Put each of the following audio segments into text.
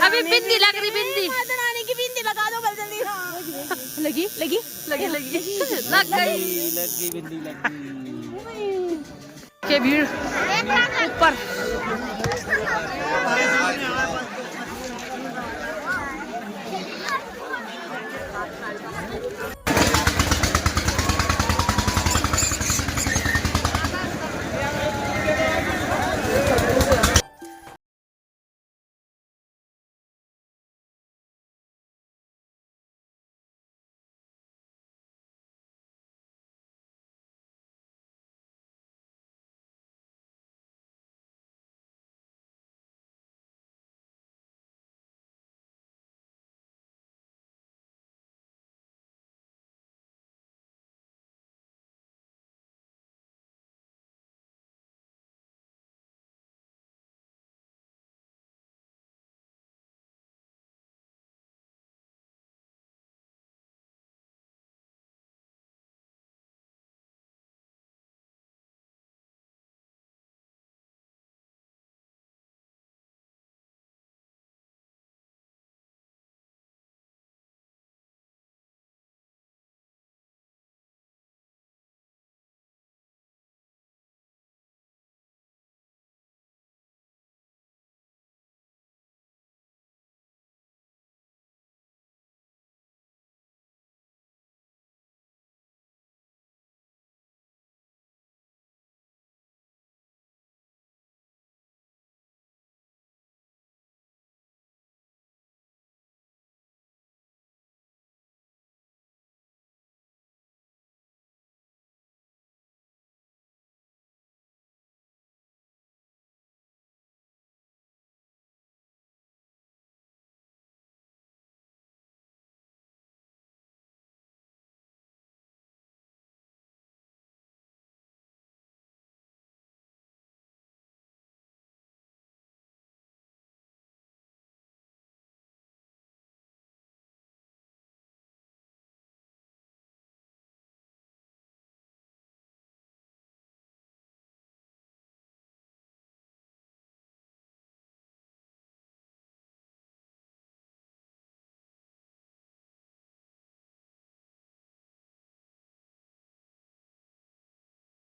अभी बिंदी लग रही, बिंदी माता रानी की बिंदी लगा दो जल्दी। लगी लगी लगी लगी लग गई बिंदी लग गई। के भीड़ ऊपर।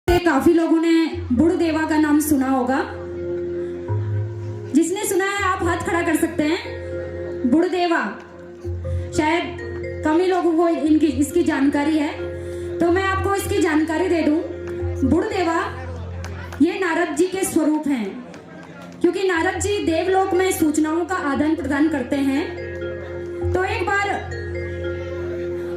काफी लोगों ने बुड़देवा का नाम सुना होगा। जिसने सुना है आप हाथ खड़ा कर सकते हैं। बुड़देवा शायद कम ही लोगों को इसकी जानकारी है, तो मैं आपको इसकी जानकारी दे दूं। बुड़देवा ये नारद जी के स्वरूप हैं, क्योंकि नारद जी देवलोक में सूचनाओं का आदान प्रदान करते हैं। तो एक बार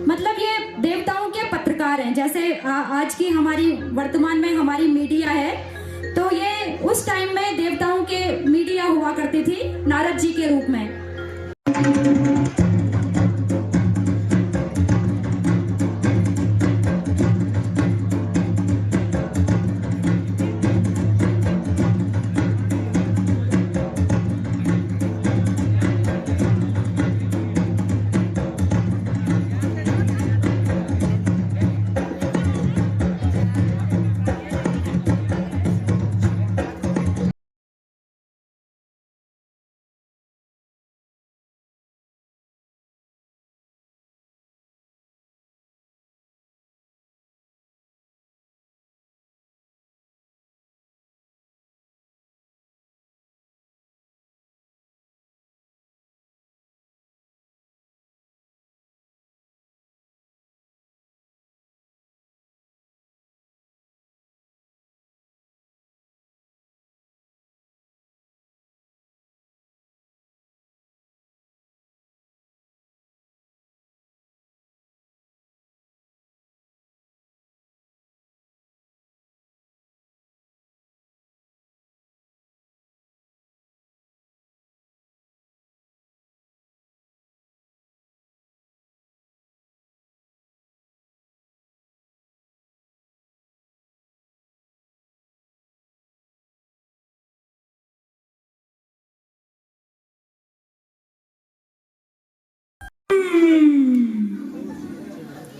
मतलब ये देवताओं के पत्रकार हैं, जैसे आज की हमारी वर्तमान में हमारी मीडिया है, तो ये उस टाइम में देवताओं के मीडिया हुआ करती थी नारद जी के रूप में।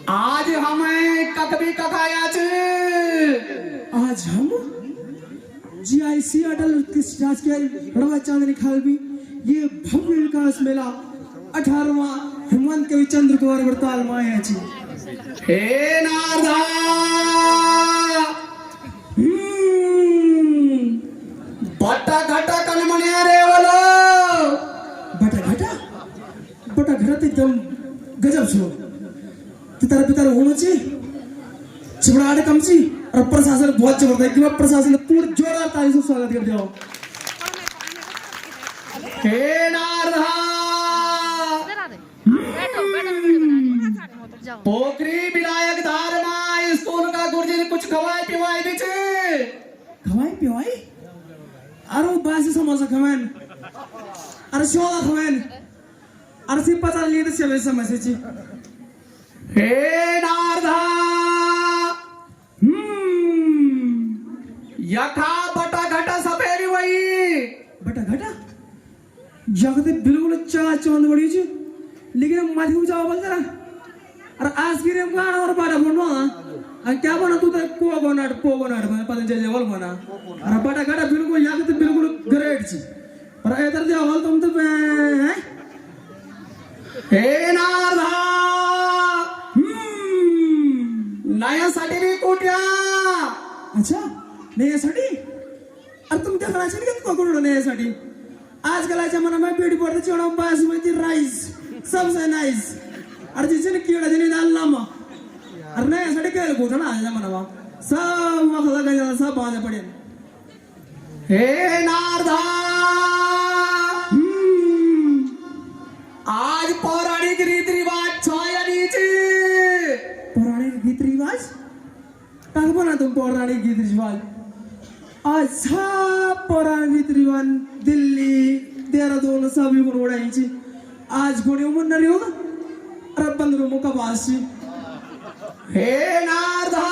आज हमें कथबी कथाया छे। आज हम जीआईसी अटल राजकीय बड़वा चांदनी खालवी ये भव्य विकास मेला 18वां हेमंत कवि चंद्र कुमार वरताल मायाची हे नारदा बटा घटा कनमण्या रे वाला बटा घटा एकदम गजब छो तितर पितर होनो ची चिबड़ाड़े कम ची और प्रशासन बहुत जबरदस्त कि प्रशासन पूर्ण जोरदार ताली से स्वागत कर दिया हे नारदा बैठो बैठो वीडियो बना जाओ पोखरी विनायक धार मां स्कूल का गुरुजी ने कुछ खवाई पिवाई दी छे खवाई पिवाई अरे बासी समोसा खवान अरे शोला खवान अरे सी पता लिए तो चले समझे छी हे नारदा यखा बटा घटा सफेरी वही बटा घटा जगते बिल्कुल चार चौंद बड़ी छी लेकिन माथी जाओ बोल जरा अरे आज की रे गाना और बारा बोनो आ क्या बना तू तो पोगोनाट मैं पता चल जावल बना अरे बटा घटा बिल्कुल यखते बिल्कुल ग्रेट छी पर इधर जावल तुम तो हैं हे नारदा नया सर्टिफिकेट कुठ्या अच्छा नयासाठी अरे तुम त्या राशन घेत का कोण नयासाठी आजकाल जमाना में पेटी पड़ते चढ़ो बासमती राइस सबसे नाइस अरे जिसने कीड़ा जने डाल लामा अरे नयासाठी काय को ना जमाना में सब वक्त लगा सब बांधे पड़े हे नारदा आज पौराणिक रीति रिवाज छाया नीचे पौराणिक रीति रिवाज टाक बना तुम पौराणिक रीति रिवाज आज हा पौराणिक रीति रिवाज दिल्ली देहरादून सब युगन उड़ायची आज कोणी म्हणणार येऊ अरे 15 मुका वासी हे नारदा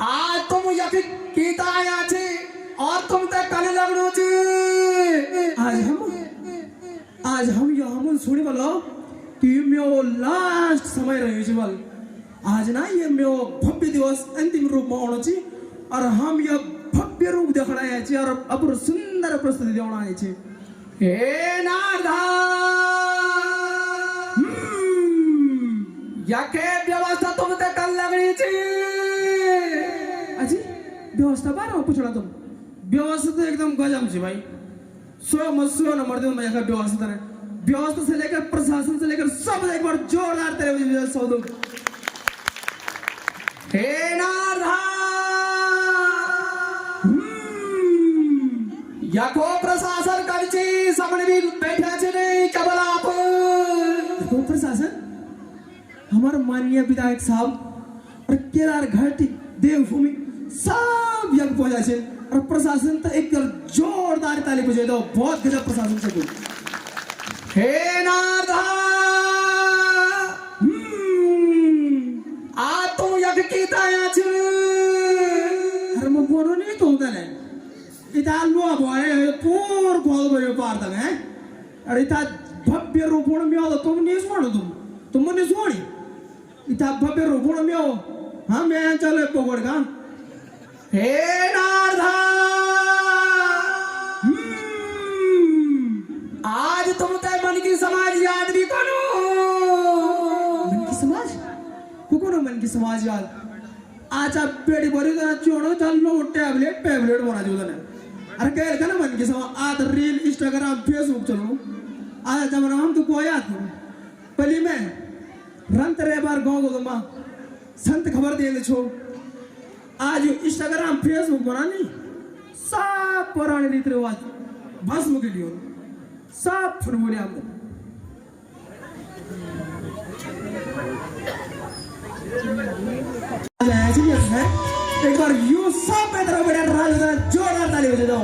आज तुम यकी कीता आया छे और तुम ते कने लगनो छे आज हम यो हम सुनी बोलो कि मेरो लास्ट समय रह्यो छ बल आज ना ये मेरो भव्य दिवस अंतिम रूप में आउनु छी और हम यो भव्य रूप देखण आए छी और अब सुंदर प्रस्तुति देउन आए छी हे नारदा याके व्यवस्था तुम ते कल लगनी छी अजी व्यवस्था बारे पूछना तुम व्यवस्था तो एकदम गजब छी भाई 100 नंबर दे मैं का व्यवस्था से लेकर प्रशासन से लेकर सब एक बार जोरदार तेरे सौदों हे नारदा याको प्रशासन करची समण भी बैठा छे नहीं केवल आप देखो प्रशासन हमारे माननीय विधायक साहब और केदार घाटी देवभूमि सब यज्ञ पहुंचा छे और प्रशासन तो एक जोरदार ताली बजाई दो बहुत गजब प्रशासन से कोई हे नारदा आ तुम यज्ञ की ताया छ अरे मैं बोलो नहीं तो उधर इताल लो बोले पूर गोल बजे पार तक हैं अरे इता भव्य रूपों में आओ तुम नहीं सुनो तुम नहीं सुनी इता भव्य रूपों में आओ हाँ मैं चले पकड़ का हे नारदा आज तुम ते मन की समाज याद भी करो मन की समाज कौन मन की समाज याद आज आप पेड़ी भरी तो चोड़ो चल लो टैबलेट बना जो तने अरे कह रखा ना मन की समाज आज रील इंस्टाग्राम फेसबुक चलो आज जमाना हम तो कोई याद नहीं पहले मैं रंत रे बार गाँव को तुम संत खबर दे छो आज इंस्टाग्राम फेसबुक बनानी सब पुराने रीति रिवाज भस्म के लिए सब फुरमुले हम एक बार यू सब में तरह बड़ा जोरदार ताली बजा दो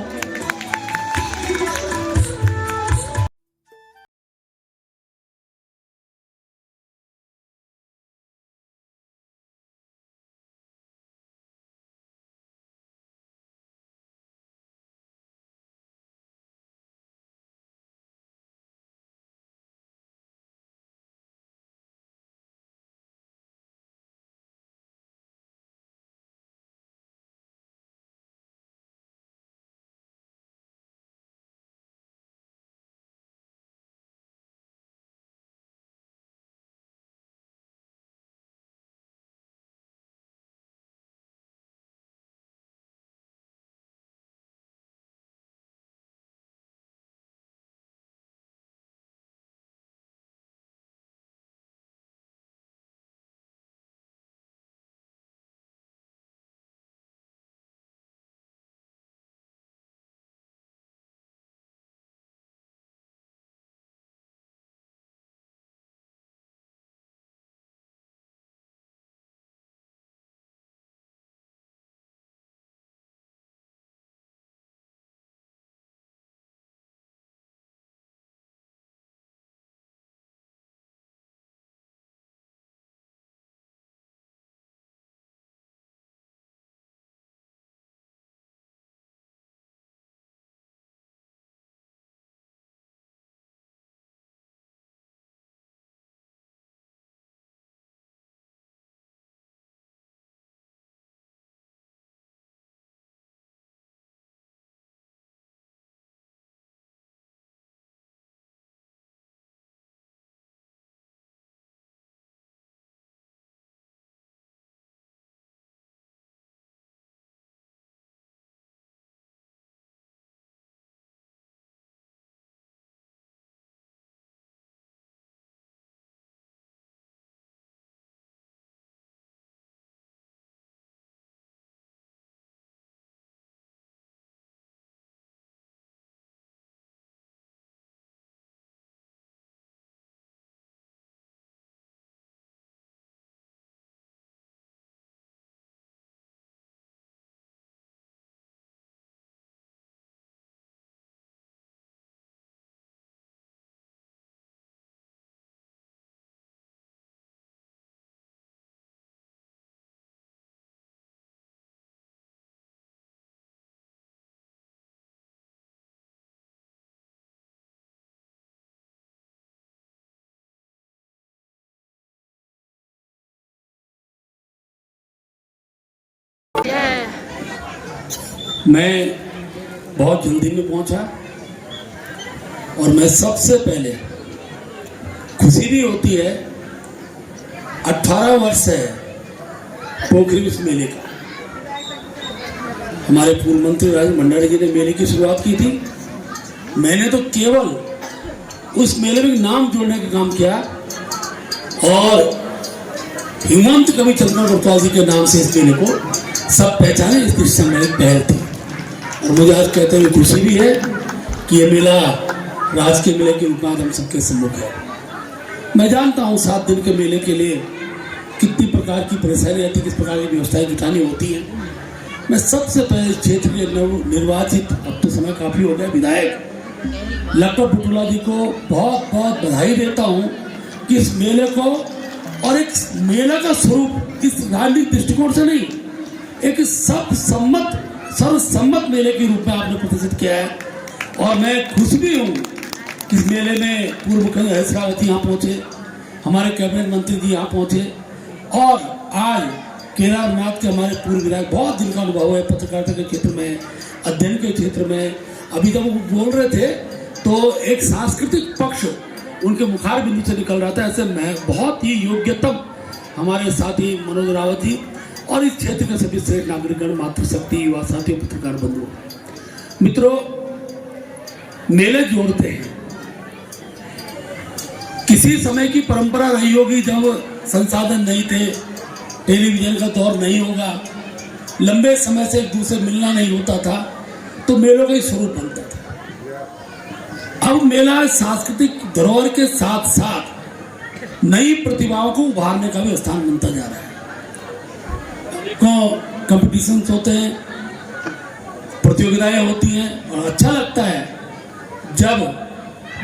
मैं बहुत जल्दी में पहुंचा और मैं सबसे पहले खुशी भी होती है। 18 वर्ष है पोखरी इस मेले का। हमारे पूर्व मंत्री राज मंडारी जी ने मेले की शुरुआत की थी। मैंने तो केवल उस मेले में नाम जोड़ने का काम किया और हेमंत कवि चंद्र गुप्ता जी के नाम से इस मेले को सब पहचाने, इस दृष्टि से मेरी पहल थी। और मुझे आज कहते हुए खुशी भी है कि ये मेला राजकीय मेले के रूप में हम सबके सम्मुख है। मैं जानता हूँ 7 दिन के मेले के लिए कितनी प्रकार की परेशानी रहती है, किस प्रकार की व्यवस्थाएं जुटानी होती हैं। मैं सबसे पहले क्षेत्र के निर्वाचित, अब तो समय काफ़ी हो गया, विधायक लखपत बुटुला जी को बहुत बहुत बधाई देता हूँ कि इस मेले को, और एक मेला का स्वरूप इस राजनीतिक दृष्टिकोण से नहीं, एक सर्वसम्मत मेले के रूप में आपने प्रतिष्ठित किया है। और मैं खुश भी हूँ कि इस मेले में पूर्व मुख्यमंत्री हरीश रावत यहाँ पहुँचे, हमारे कैबिनेट मंत्री जी यहाँ पहुँचे, और आज केदारनाथ के हमारे पूर्व विधायक, बहुत जिनका अनुभव है पत्रकारिता के क्षेत्र में, अध्ययन के क्षेत्र में। अभी जब वो बोल रहे थे तो एक सांस्कृतिक पक्ष उनके मुखार बिंदु से निकल रहा था। ऐसे मैं बहुत ही योग्यतम हमारे साथी मनोज रावत जी और इस क्षेत्र के सभी श्रेष्ठ नागरिकगण, मातृशक्ति, युवा साथियों, पत्रकार बंधुओं, मित्रों, मेले जोड़ते हैं। किसी समय की परंपरा रही होगी जब संसाधन नहीं थे, टेलीविजन का दौर नहीं होगा, लंबे समय से एक दूसरे मिलना नहीं होता था, तो मेलों का ही स्वरूप बनता था। अब मेला सांस्कृतिक धरोहर के साथ साथ नई प्रतिभाओं को उभारने का भी स्थान बनता जा रहा है। कंपटीशंस होते हैं, प्रतियोगिताएं होती हैं, और अच्छा लगता है जब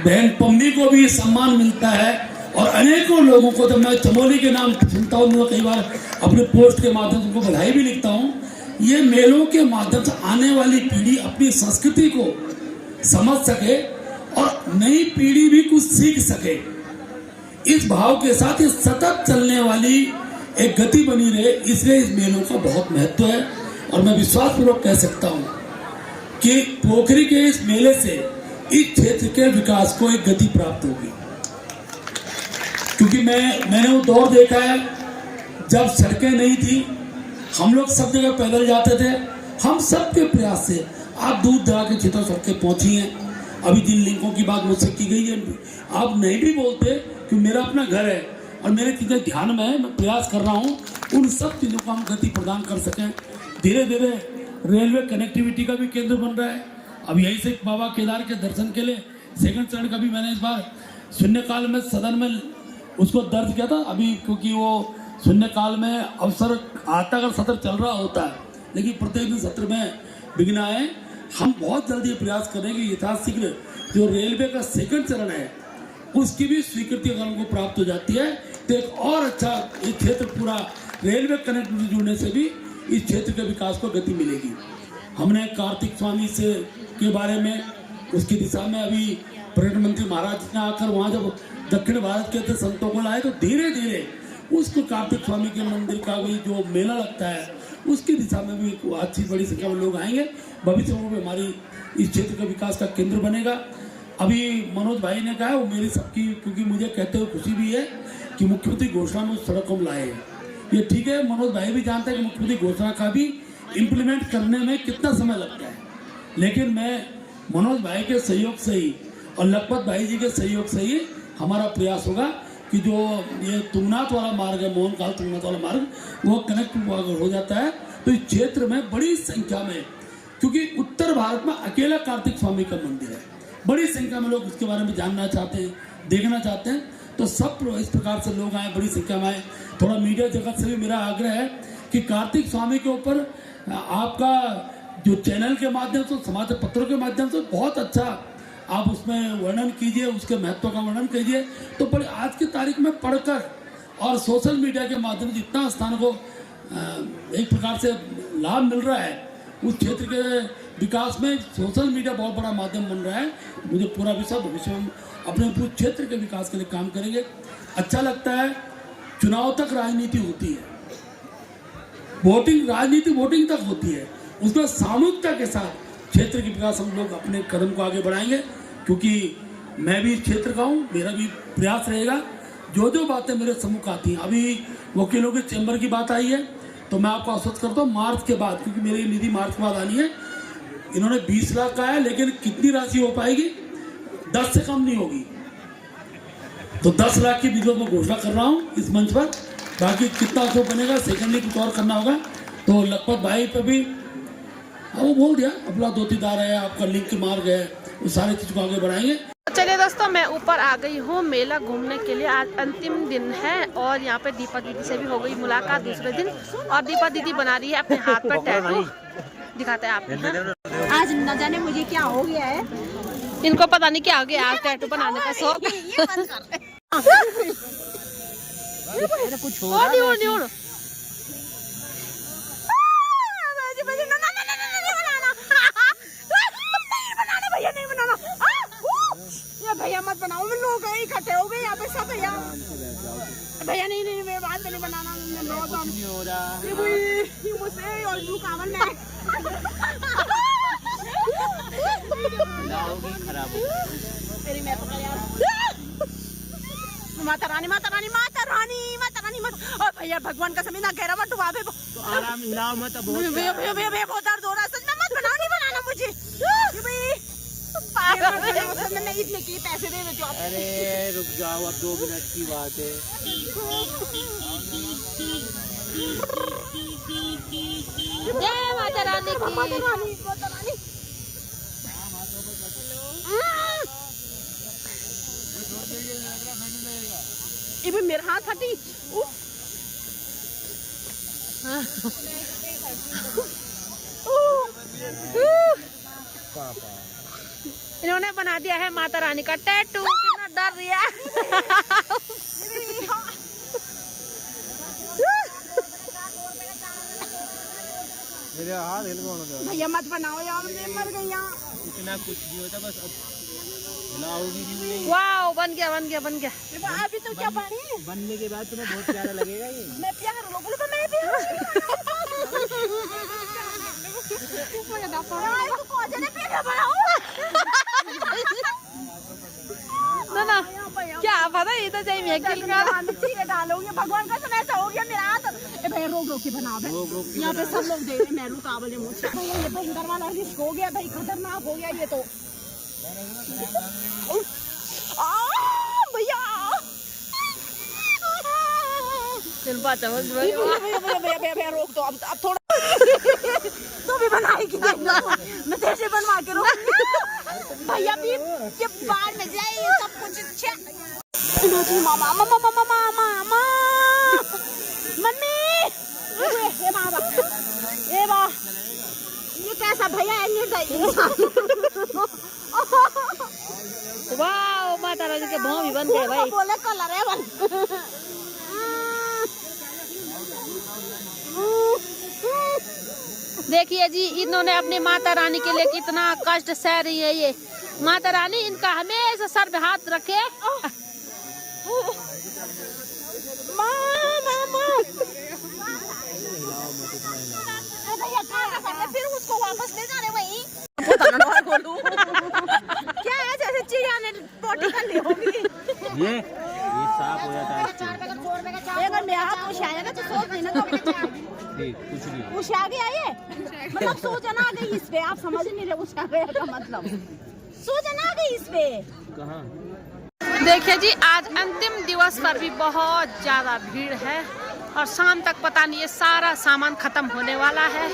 बहन पम्मी को भी सम्मान मिलता है। और अनेकों लोगों को, जब मैं चमोली के नाम सुनता हूँ, मैं कई बार अपने पोस्ट के माध्यम से उनको बधाई भी लिखता हूँ। ये मेलों के माध्यम से आने वाली पीढ़ी अपनी संस्कृति को समझ सके और नई पीढ़ी भी कुछ सीख सके, इस भाव के साथ ये सतत चलने वाली एक गति बनी रहे, इसलिए इस मेलों का बहुत महत्व है। और मैं विश्वासपूर्वक कह सकता हूँ कि पोखरी के इस मेले से इस क्षेत्र के विकास को एक गति प्राप्त होगी। क्योंकि मैंने वो दौर देखा है जब सड़कें नहीं थी, हम लोग सब जगह पैदल जाते थे। हम सबके प्रयास से आप दूर दराज के क्षेत्रों सड़कें पहुंची हैं। अभी जिन लिंकों की बात मुझसे की गई है, आप नहीं भी बोलते कि मेरा अपना घर है और मेरे चीज़ें ध्यान में है, मैं प्रयास कर रहा हूँ उन सब चीज़ों को हम गति प्रदान कर सकें। धीरे धीरे रेलवे कनेक्टिविटी का भी केंद्र बन रहा है। अब यहीं से बाबा केदार के दर्शन के लिए सेकंड चरण का भी मैंने इस बार शून्यकाल में सदन में उसको दर्ज किया था। अभी क्योंकि वो शून्यकाल में अवसर आता अगर सत्र चल रहा होता है, लेकिन प्रत्येक दिन सत्र में विघ्न आए। हम बहुत जल्दी प्रयास करेंगे यथाशीघ्र जो रेलवे का सेकंड चरण है उसकी भी स्वीकृति अगर उनको प्राप्त हो जाती है तो एक और अच्छा ये क्षेत्र पूरा रेलवे कनेक्टिविटी जुड़ने से भी इस क्षेत्र के विकास को गति मिलेगी। हमने कार्तिक स्वामी से के बारे में, उसकी दिशा में अभी पर्यटन मंत्री महाराज ने आकर वहाँ जब दक्षिण भारत के थे संतों को लाए, तो धीरे धीरे उसको कार्तिक स्वामी के मंदिर का भी जो मेला लगता है उसकी दिशा में भी अच्छी बड़ी संख्या में लोग आएंगे। भविष्य में हमारी इस क्षेत्र का विकास का केंद्र बनेगा। अभी मनोज भाई ने कहा वो मेरी सबकी, क्योंकि मुझे कहते हुए खुशी भी है कि मुख्यमंत्री घोषणा में उस सड़क को लाए हैं। ये ठीक है, मनोज भाई भी जानते हैं कि मुख्यमंत्री घोषणा का भी इम्प्लीमेंट करने में कितना समय लगता है, लेकिन मैं मनोज भाई के सहयोग से ही और लखपत भाई जी के सहयोग से ही हमारा प्रयास होगा कि जो ये तुंगनाथ वाला मार्ग है, मोहन काल तुंगनाथ वाला मार्ग, वो कनेक्ट हो जाता है तो इस क्षेत्र में बड़ी संख्या में, क्योंकि उत्तर भारत में अकेला कार्तिक स्वामी का मंदिर है, बड़ी संख्या में लोग उसके बारे में जानना चाहते हैं, देखना चाहते हैं, तो सब इस प्रकार से लोग आए, बड़ी संख्या में आए। थोड़ा मीडिया जगत से भी मेरा आग्रह है कि कार्तिक स्वामी के ऊपर आपका जो चैनल के माध्यम से, समाचार पत्रों के माध्यम से बहुत अच्छा आप उसमें वर्णन कीजिए, उसके महत्व का वर्णन कीजिए। तो बड़ी आज की तारीख में पढ़कर और सोशल मीडिया के माध्यम से जितना स्थान को एक प्रकार से लाभ मिल रहा है, उस क्षेत्र के विकास में सोशल मीडिया बहुत बड़ा माध्यम बन रहा है। मुझे पूरा विश्वास भविष्य में अपने पूरे क्षेत्र के विकास के लिए काम करेंगे। अच्छा लगता है, चुनाव तक राजनीति होती है, वोटिंग राजनीति वोटिंग तक होती है, उसमें सामूहिकता के साथ क्षेत्र के विकास हम लोग अपने कदम को आगे बढ़ाएंगे, क्योंकि मैं भी इस क्षेत्र का हूँ, मेरा भी प्रयास रहेगा। जो जो बातें मेरे सम्मुख आती हैं, अभी वकीलों के चैम्बर की बात आई है, तो मैं आपको आश्वस्त करता हूँ मार्च के बाद, क्योंकि मेरी निधि मार्च के बाद आनी है। इन्होंने 20 लाख का है, लेकिन कितनी राशि हो पाएगी? 10 से कम नहीं होगी। तो 10 लाख की विधिवत में घोषणा कर रहा हूँ इस मंच पर। बाकी कितना अशोक बनेगा, सेकेंडली कुछ और करना होगा। तो लखपत भाई पे भी वो बोल दिया, अपना दोतीदार है, आपका लिंक मार्ग है, वो सारी चीज़ को आगे बढ़ाएंगे। चलिए दोस्तों, मैं ऊपर आ गई हूँ मेला घूमने के लिए। आज अंतिम दिन है और यहाँ पे दीपा दीदी से भी हो गई मुलाकात दूसरे दिन। और दीपा दीदी बना रही है अपने हाथ पर टैटू, दिखाते हैं आपको। आज न जाने मुझे क्या हो गया है, इनको पता नहीं क्या हो गया, आज टैटू बनाने का शौक। ये बंद कर कुछ हो भैया मत बनाओ, लोग इकट्ठे हो गए यहाँ पे सब। भैया भैया नहीं मैं बाद में नहीं बनाना, हो रहा मुझसे और कावल में खराब मेरी मैं पकड़ यार। माता रानी माता रानी माता रानी माता रानी मत। और भैया भगवान का समय ना कह रहा मत वहाँ पे तो आराम हिलाओ मत। भैया भैया भैया बहुत दर्द हो रहा है सच में, मत बनाओ, नहीं बनाना मुझे। मैंने इसलिए की पैसे दे देते आप। अरे रुक जाओ, अब 2 मिनट की बात है। जय माता रानी की। माता रानी माता रानी। ये भी मेरा हाथ हटी। इन्होंने बना दिया है माता रानी का टैटू। कितना डर रही है। मेरे हाथ हिल गए। भैया मत बनाओ यार, मैं मर गई यहाँ। इतना कुछ नहीं होता, बस अब हिलाओगी नहीं। वाओ, बन गया बन गया बन गया। अभी तो क्या पानी बनने के बाद तुम्हें बहुत प्यारा लगेगा ये। मैं प्यार बोलो तो मैं प्यार ना ना क्या पता, ये तो चाहिए डालोगे। भगवान का समय ऐसा हो गया मेरा हाथ। भाई रोक रोक के बना भाई, यहाँ पे सब लोग दे रहे हैं। मैं रुकावल मुझसे ये भयंकर वाला रिस्क हो गया भाई, खतरनाक हो गया ये तो। भैया भैया रोक दो अब थोड़ा। तू भी बनाएगी, मैं तेरे से बनवा के रोक। भैया भी जब बाहर में जाए ये सब कुछ। मामा मामा मामा मामा मम्मी ए बा ये कैसा भैया है? वाह, माता रानी के भाव भी बन गए भाई। बोले कलर है बन। देखिए जी, इन्होंने अपनी माता रानी के लिए कितना कष्ट सह रही है ये। माता रानी इनका हमेशा सर पे हाथ रखे। फिर उसको वापस ले जा रहे वही। क्या है जैसे चिड़िया ने पोटी कर ली होगी। ये साफ हो जाता है। अगर मेरा हाथ कुछ आया ना तो सोच लेना तो कुछ नहीं कुछ आ गया ये, मतलब सोचना आ गई इस पे। आप समझ नहीं रहे कुछ आ गया का मतलब, सोचना आ गई इस पे। कहाँ देखिए जी, आज अंतिम दिवस पर भी बहुत ज्यादा भीड़ है और शाम तक पता नहीं ये सारा सामान खत्म होने वाला है।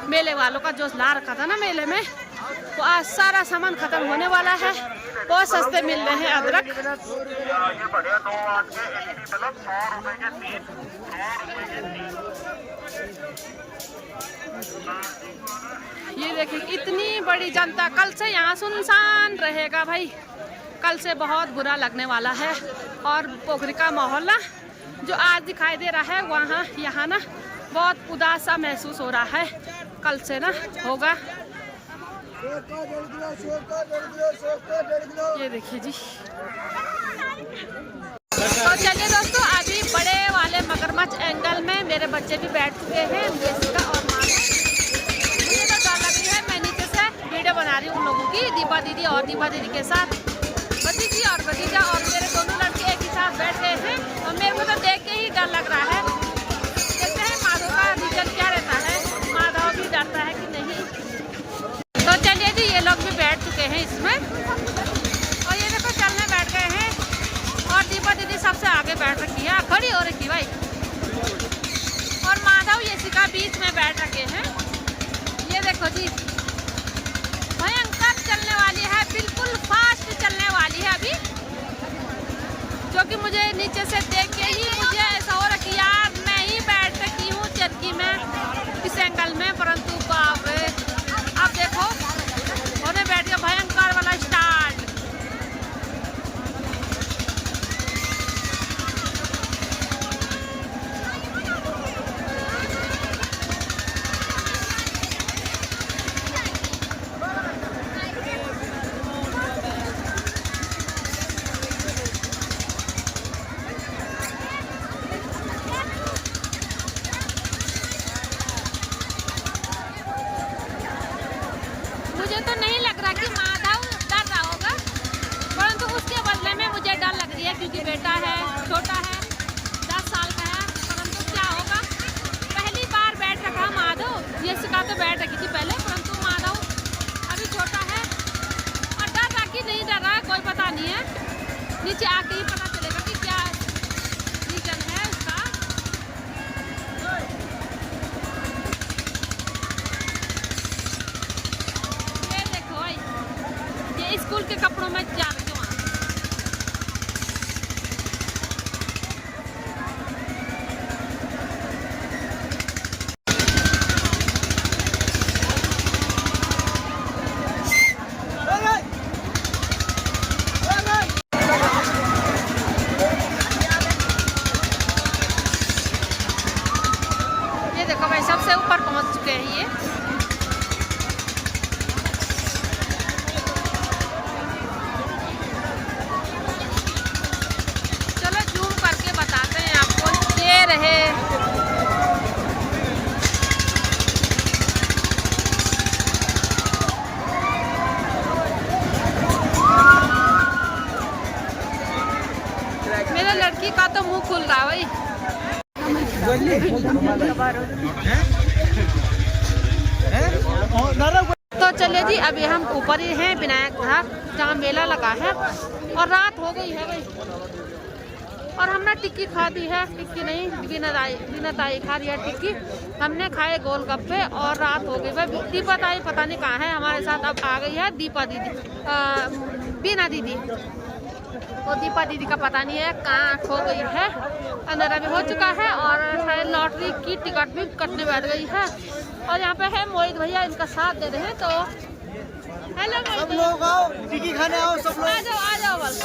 मेले वालों का जो ला रखा था ना मेले में, तो आज सारा सामान खत्म होने वाला है। बहुत सस्ते मिल रहे हैं अदरक। ये देखिए इतनी बड़ी जनता। कल से यहाँ सुनसान रहेगा भाई, कल से बहुत बुरा लगने वाला है। और पोखरी का माहौल ना जो आज दिखाई दे रहा है, वहाँ यहाँ ना बहुत उदास सा महसूस हो रहा है। कल से ना होगा। ये देखिए जी। तो चलिए दोस्तों, अभी बड़े वाले मगरमच्छ एंगल में मेरे बच्चे भी बैठ चुके हैं, जैसिका और माँ। दीपा दीदी और दीपा दीदी के साथ भतीजी और भतीजा और मेरे दोनों लड़के एक ही साथ बैठ गए हैं। और मेरे को तो देख के ही डर लग रहा है। देखते हैं माधव का रिजल्ट क्या रहता है, माधव भी डरता है कि नहीं। तो चलिए जी, ये लोग भी बैठ चुके हैं इसमें और ये देखो चलने बैठ गए हैं। और दीपा दीदी सबसे आगे बैठ रखी है, खड़ी हो रखी भाई। और माधव यशिका बीच में बैठ रखे हैं। ये देखो जी, भयंकर चलने वाली है, बिल्कुल फास्ट चलने वाली है अभी। जो कि मुझे नीचे से देख के ही मुझे ऐसा हो रहा कि यार मैं ही बैठ सकती हूँ चरखी में इस एंगल में, परंतु बाप रे अब देखो होने बैठ गया भयंकर वाला स्टार्ट। मुझे तो नहीं लग रहा कि माधव डर रहा होगा, परंतु उसके बदले में मुझे डर लग रही है क्योंकि बेटा है, छोटा है, 10 साल का है। परंतु क्या होगा, पहली बार बैठ रखा माधव। यशिका तो बैठ रखी थी पहले, परंतु माधव अभी छोटा है और डर रहा कि नहीं डर रहा है कोई पता नहीं है। नीचे आके ही पता चलेगा कि क्या रीजन है उसका। ये स्कूल के कपड़ों में जा रहे हैं वहाँ। ये देखो भाई, सबसे ऊपर पहुँच चुके हैं ये। रहे मेरे लड़की का तो मुंह खुल रहा है भाई। तो चलिए जी, अभी हम ऊपर ही हैं विनायक घाट जहाँ मेला लगा है और रात हो गई है भाई। और हमने टिक्की खा दी है, टिक्की नहीं बिना ताई खा रही है टिक्की। हमने खाए गोलगप्पे और रात हो गई भाई। दीपा ताई पता नहीं कहाँ है, हमारे साथ अब आ गई है दीपा दीदी, बीना दीदी। तो दीपा दीदी का पता नहीं है कहाँ खो गई है। अंधेरा भी हो चुका है और शायद लॉटरी की टिकट भी कटने बैठ गई है। और यहाँ पे है मोहित भैया, इनका साथ दे रहे हैं। तो हेलो सब लोग आओ, टिक्की खाने आओ, सब लोग आ जाओ बस।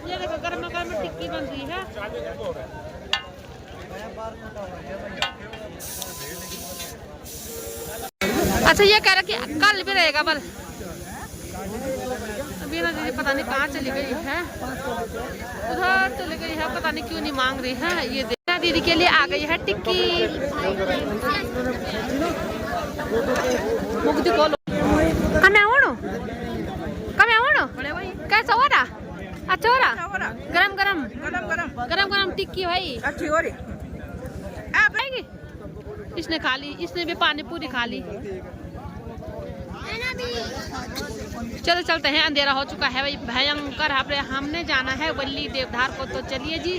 ये देखो गर्मा गर्म टिक्की बन रही है। अच्छा, ये कह रहा कि कल भी रहेगा बल। बीना दीदी पता नहीं कहाँ चली गई है, उधर चली गई है, पता नहीं क्यों नहीं मांग रही है। ये बीना दीदी के लिए आ गई है टिक्की। मुग्धी बोलो कैसा हो रहा? अच्छा हो रहा? गरम गरम टिक्की भाई अच्छी हो रही। इसने खा ली, इसने भी पानी पूरी खा ली। चलो चलते हैं, अंधेरा हो चुका है भाई भयंकर। हमने जाना है वल्ली देवधार को। तो चलिए जी।